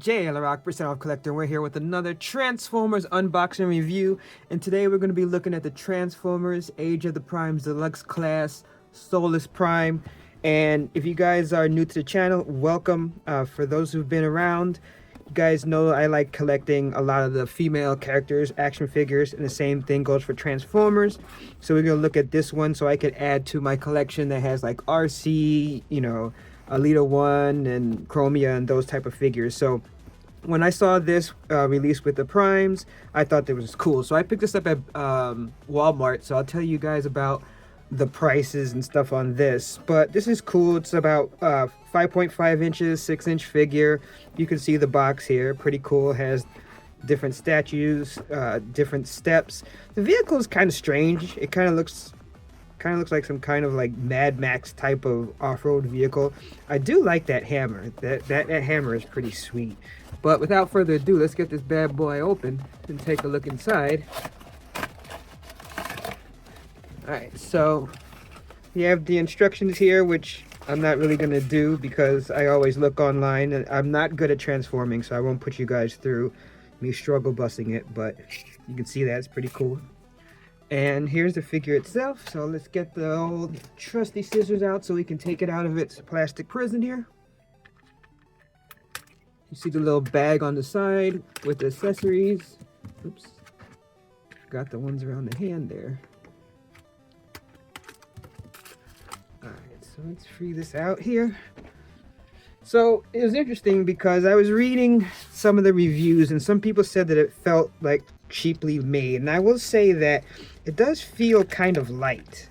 Jay LaRock, percent off collector. We're here with another Transformers unboxing review, and today we're going to be looking at the Transformers Age of the Primes Deluxe class Solus Prime. And if you guys are new to the channel, welcome. For those who've been around, you guys know I like collecting a lot of the female characters, action figures, and the same thing goes for Transformers. So we're going to look at this one so I could add to my collection that has like RC, Alita 1 and Chromia and those type of figures. So when I saw this released with the Primes, I thought that was cool. So I picked this up at Walmart. So I'll tell you guys about the prices and stuff on this. But this is cool. It's about 5.5 inches, 6-inch figure. You can see the box here. Pretty cool. It has different statues, different steps. The vehicle is kind of strange. It kind of looks like some kind of like Mad Max type of off-road vehicle. I do like that hammer. That hammer is pretty sweet. But without further ado, let's get this bad boy open and take a look inside. Alright, so you have the instructions here, which I'm not really going to do because I always look online and I'm not good at transforming, so I won't put you guys through me struggle busting it, but you can see that it's pretty cool. And here's the figure itself. So let's get the old trusty scissors out so we can take it out of its plastic prison here. You see the little bag on the side with the accessories. Oops. Got the ones around the hand there. Alright, so let's free this out here. So it was interesting because I was reading some of the reviews and some people said that it felt like cheaply made. And I will say that it does feel kind of light,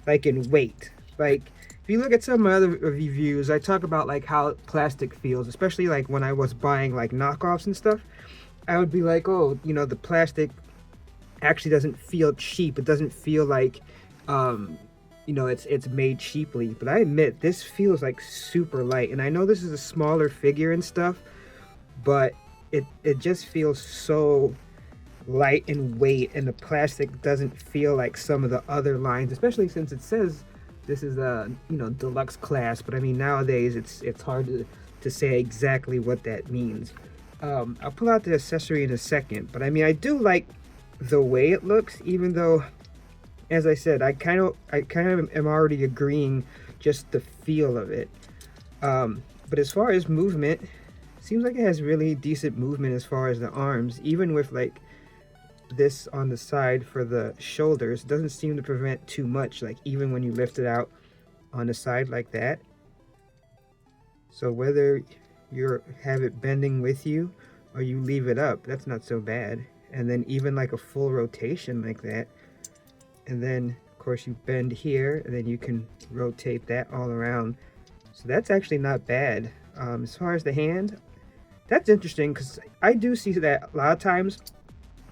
like in weight. Like if you look at some of my other reviews, I talk about like how plastic feels, especially like when I was buying like knockoffs and stuff. I would be like, oh, the plastic actually doesn't feel cheap. It doesn't feel like it's made cheaply. But I admit this feels like super light. And I know this is a smaller figure and stuff, but it just feels so light in weight, and the plastic doesn't feel like some of the other lines, especially since it says this is a deluxe class. But I mean, nowadays it's hard to say exactly what that means. I'll pull out the accessory in a second, but I mean, I do like the way it looks, even though, as I said, I kind of am already agreeing just the feel of it. But as far as movement, it seems like it has really decent movement as far as the arms, even with like this on the side for the shoulders. It doesn't seem to prevent too much, like even when you lift it out on the side like that. So whether you have it bending with you or you leave it up, that's not so bad. And then even like a full rotation like that, and then of course you bend here and then you can rotate that all around. So that's actually not bad. As far as the hand, that's interesting because I do see that a lot of times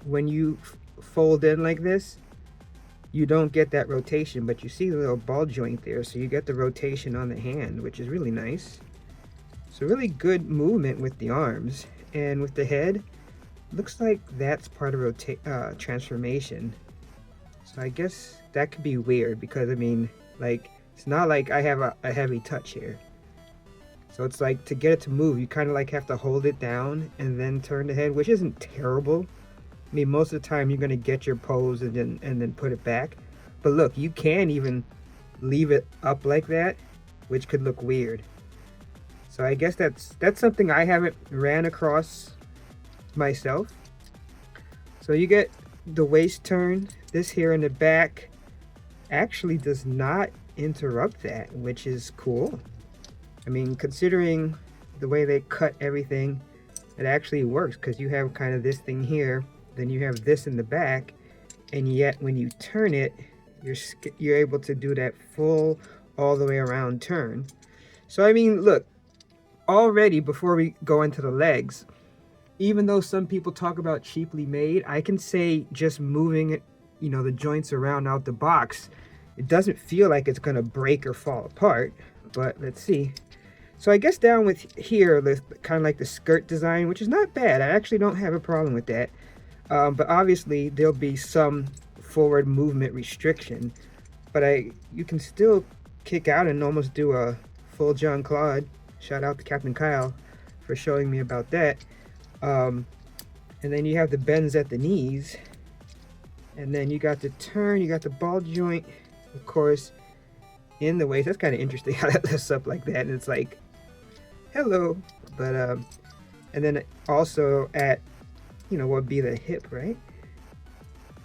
when you fold in like this, you don't get that rotation, but you see the little ball joint there, so you get the rotation on the hand, which is really nice. So really good movement with the arms. And with the head, looks like that's part of transformation. So I guess that could be weird because I mean, like, it's not like I have a heavy touch here. So it's like to get it to move, you kind of like have to hold it down and then turn the head, which isn't terrible. I mean, most of the time you're going to get your pose and then put it back. But look, you can even leave it up like that, which could look weird. So I guess that's something I haven't ran across myself. So you get the waist turn. This here in the back actually does not interrupt that, which is cool. I mean, considering the way they cut everything, it actually works because you have kind of this thing here. Then you have this in the back, and yet when you turn it, you're able to do that full all the way around turn. So I mean, look, already before we go into the legs, even though some people talk about cheaply made, I can say just moving it, the joints around out the box, it doesn't feel like it's gonna break or fall apart. But let's see. So I guess down with here, the kind of like the skirt design, which is not bad. I actually don't have a problem with that. But obviously there'll be some forward movement restriction, but you can still kick out and almost do a full John Claude. Shout out to Captain Kyle for showing me about that. And then you have the bends at the knees, and then you got the turn, you got the ball joint, of course, in the waist. That's kind of interesting how that lifts up like that, and it's like, hello. But and then also at, you know, what would be the hip, right?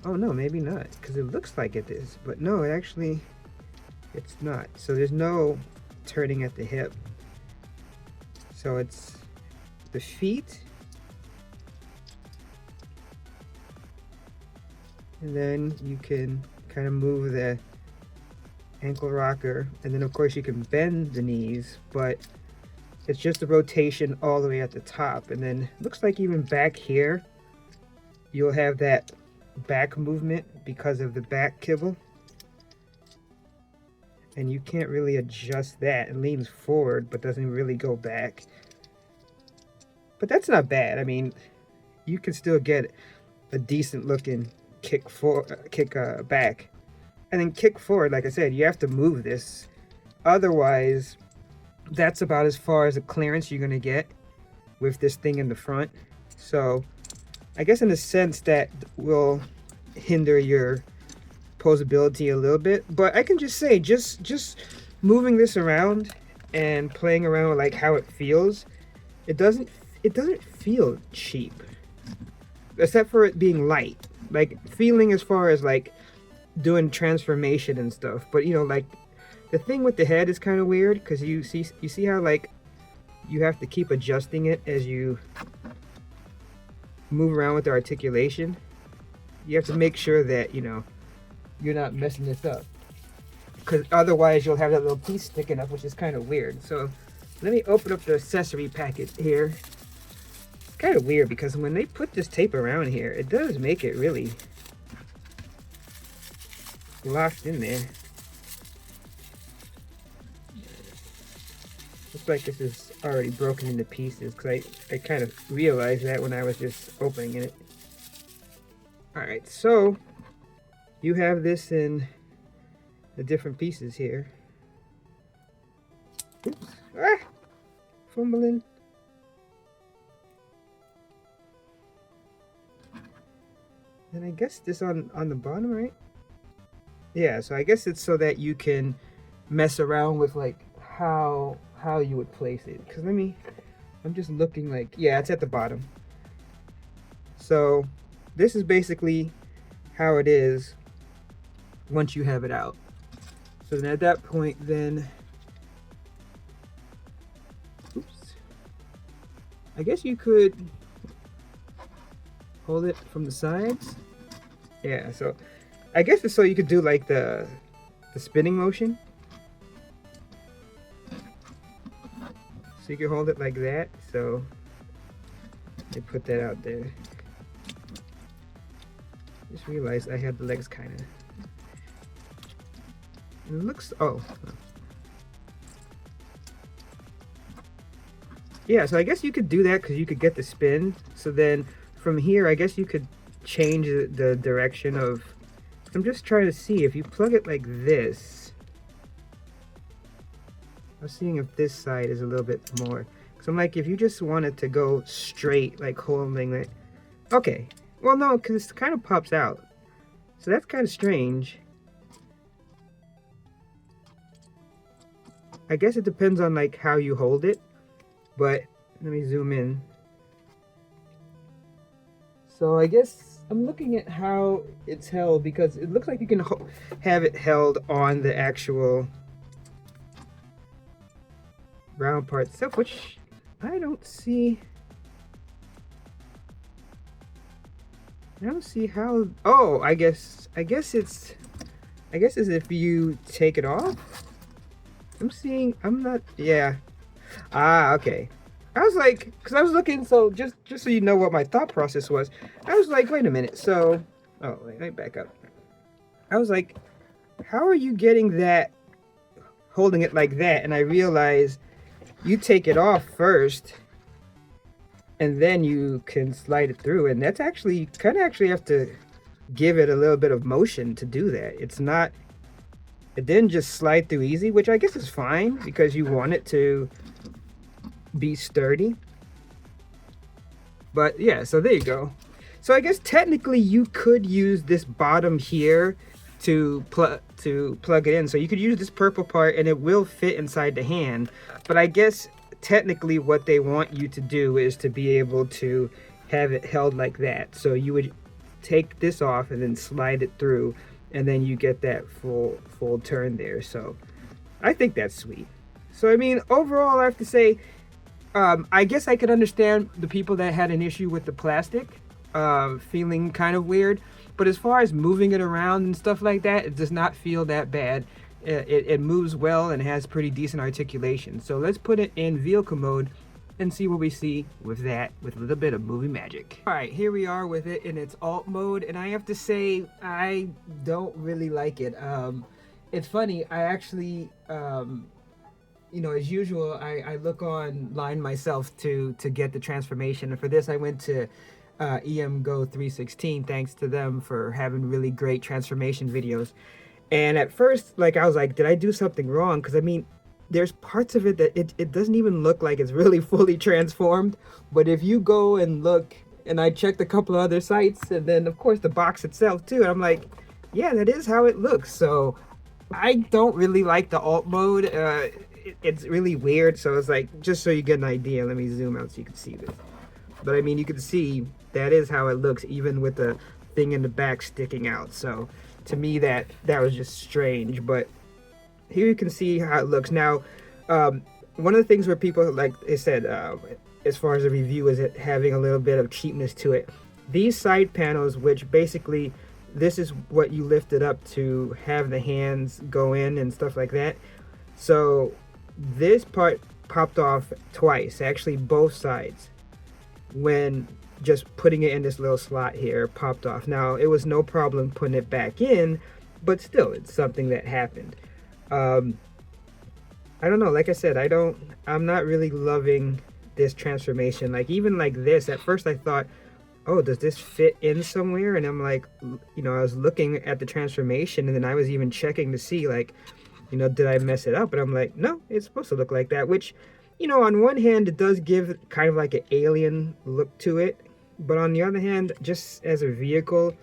Oh no, maybe not, because it looks like it is, but no, it's not. So there's no turning at the hip. So it's the feet, and then you can kind of move the ankle rocker, and then of course you can bend the knees, but it's just a rotation all the way at the top. And then looks like even back here you'll have that back movement because of the back kibble, and you can't really adjust that. It leans forward but doesn't really go back, but that's not bad. I mean, you can still get a decent looking kick back, and then kick forward. Like I said, you have to move this, otherwise that's about as far as a clearance you're going to get with this thing in the front. So I guess in a sense that will hinder your posability a little bit, but I can just say, just moving this around and playing around with like how it feels, it doesn't feel cheap, except for it being light, like feeling as far as like doing transformation and stuff. But you know, like the thing with the head is kind of weird, because you see how like you have to keep adjusting it as you move around with the articulation. You have to make sure that, you know, you're not messing this up, because otherwise you'll have that little piece sticking up, which is kind of weird. So let me open up the accessory packet here. It's kind of weird because when they put this tape around here, it does make it really locked in there. Looks like this is already broken into pieces, because I kind of realized that when I was just opening it. Alright, so you have this in the different pieces here. Oops. Ah! Fumbling. And I guess this on the bottom, right? Yeah, so I guess it's so that you can mess around with like how you would place it. Because I'm just looking, like, yeah, it's at the bottom. So this is basically how it is once you have it out. So then at that point, then, oops, I guess you could hold it from the sides. Yeah, so I guess it's so you could do like the spinning motion. So you can hold it like that. So they put that out there. Just realized I had the legs kind of. It looks, oh. Yeah, so I guess you could do that because you could get the spin. So then from here, I guess you could change the direction of. I'm just trying to see if you plug it like this. I was seeing if this side is a little bit more. So I'm like, if you just wanted to go straight, like holding it. Okay. Well, no, because it kind of pops out. So that's kind of strange. I guess it depends on like how you hold it. But let me zoom in. So I guess I'm looking at how it's held, because it looks like you can have it held on the actual round part itself, which I don't see. I don't see how. Oh, I guess it's as if you take it off. I'm not. Yeah. Ah, okay. I was like, because I was looking, so just so you know what my thought process was, I was like, wait a minute. So, oh, wait, let me back up. I was like, how are you getting that, holding it like that? And I realized you take it off first, and then you can slide it through. And that's actually, you kind of actually have to give it a little bit of motion to do that. It's not, it didn't just slide through easy, which I guess is fine because you want it to be sturdy. But yeah, so there you go. So I guess technically you could use this bottom here to plug it in. So you could use this purple part and it will fit inside the hand. But I guess technically what they want you to do is to be able to have it held like that. So you would take this off and then slide it through, and then you get that full turn there. So I think that's sweet. So I mean, overall, I have to say, I guess I could understand the people that had an issue with the plastic feeling kind of weird, but as far as moving it around and stuff like that, it does not feel that bad. It moves well and has pretty decent articulation. So let's put it in vehicle mode and see what we see with that, with a little bit of movie magic. All right, here we are with it in its alt mode, and I have to say, I don't really like it. It's funny, I actually, you know, as usual, I look online myself to get the transformation, and for this I went to EM Go 316, thanks to them for having really great transformation videos. And at first, like, I was like, did I do something wrong? Because I mean, there's parts of it that it doesn't even look like it's really fully transformed. But if you go and look, and I checked a couple of other sites, and then of course the box itself too, and I'm like, yeah, that is how it looks. So I don't really like the alt mode. It's really weird. So it's like, just so you get an idea, let me zoom out so you can see this. But I mean, you can see that is how it looks, even with the thing in the back sticking out. So to me, that was just strange. But here you can see how it looks. Now, one of the things where people, like they said, as far as the review, is it having a little bit of cheapness to it. These side panels, which basically, this is what you lift it up to have the hands go in and stuff like that. So this part popped off twice, actually both sides, when just putting it in this little slot here popped off. Now, it was no problem putting it back in, but still, it's something that happened. I don't know, like I said, I'm not really loving this transformation. Like, even like this, at first I thought, oh, does this fit in somewhere? And I'm like, you know, I was looking at the transformation, and then I was even checking to see, like, you know, did I mess it up? And I'm like, no, it's supposed to look like that, which, you know, on one hand, it does give kind of like an alien look to it, but on the other hand, just as a vehicle,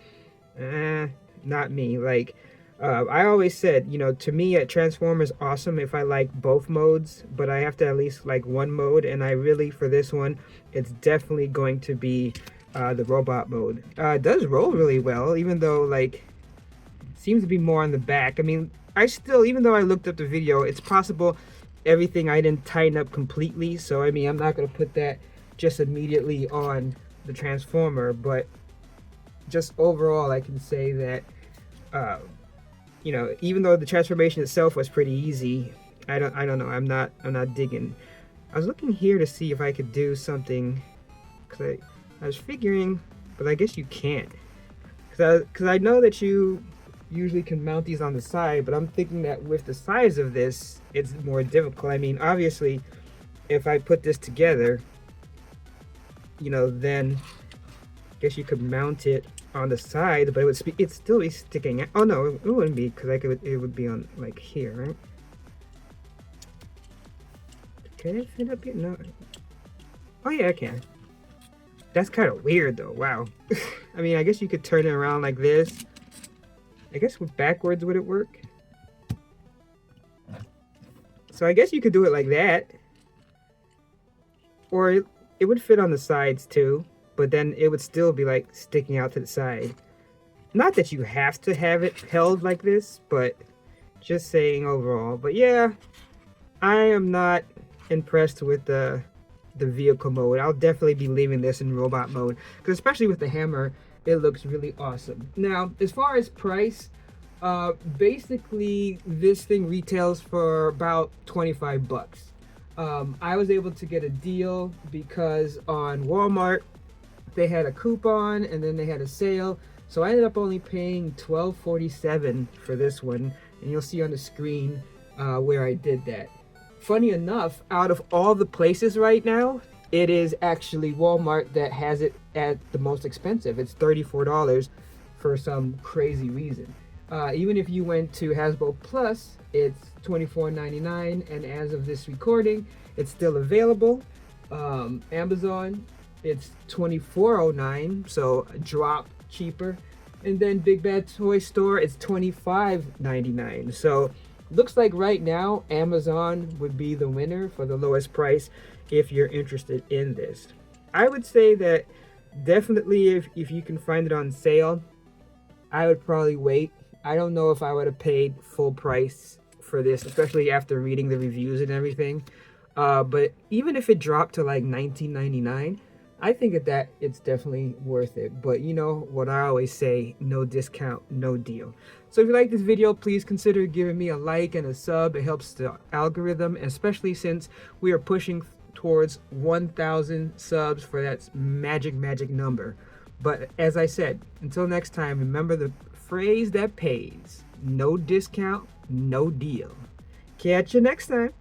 not me. Like, I always said, you know, to me, a Transformer is awesome if I like both modes, but I have to at least like one mode, and I really, for this one, it's definitely going to be the robot mode. It does roll really well, even though, like, seems to be more on the back. I mean, I still, even though I looked up the video, it's possible everything I didn't tighten up completely, so I mean, I'm not going to put that just immediately on the Transformer, but just overall, I can say that, you know, even though the transformation itself was pretty easy, I don't know, I'm not digging. I was looking here to see if I could do something, because I was figuring, but I guess you can't, because I know that you usually can mount these on the side, but I'm thinking that with the size of this, it's more difficult. I mean, obviously, if I put this together, you know, then I guess you could mount it on the side, but it'd still be sticking out. Oh no, it wouldn't be, because it would be on, like, here, right? Can it fit up here? No. Oh yeah, I can. That's kind of weird though. Wow. I mean, I guess you could turn it around like this. I guess with backwards would it work? So I guess you could do it like that. Or it would fit on the sides too, but then it would still be like sticking out to the side. Not that you have to have it held like this, but just saying overall. But yeah, I am not impressed with the vehicle mode. I'll definitely be leaving this in robot mode, because especially with the hammer, it looks really awesome. Now, as far as price, basically this thing retails for about 25 bucks. I was able to get a deal because on Walmart they had a coupon and then they had a sale, so I ended up only paying $12.47 for this one, and you'll see on the screen where I did that. Funny enough, out of all the places right now, it is actually Walmart that has it at the most expensive. It's $34 for some crazy reason. Even if you went to Hasbro Plus, it's $24.99, and as of this recording, it's still available. Amazon, it's $24.09, so a drop cheaper. And then Big Bad Toy Store, it's $25.99. So looks like right now Amazon would be the winner for the lowest price if you're interested in this. I would say that definitely if you can find it on sale, I would probably wait. I don't know if I would have paid full price for this, especially after reading the reviews and everything. But even if it dropped to like $19.99, I think that it's definitely worth it. But you know what I always say, no discount, no deal. So if you like this video, please consider giving me a like and a sub. It helps the algorithm, especially since we are pushing towards 1,000 subs for that magic number. But as I said, until next time, remember the phrase that pays: no discount, no deal. Catch you next time.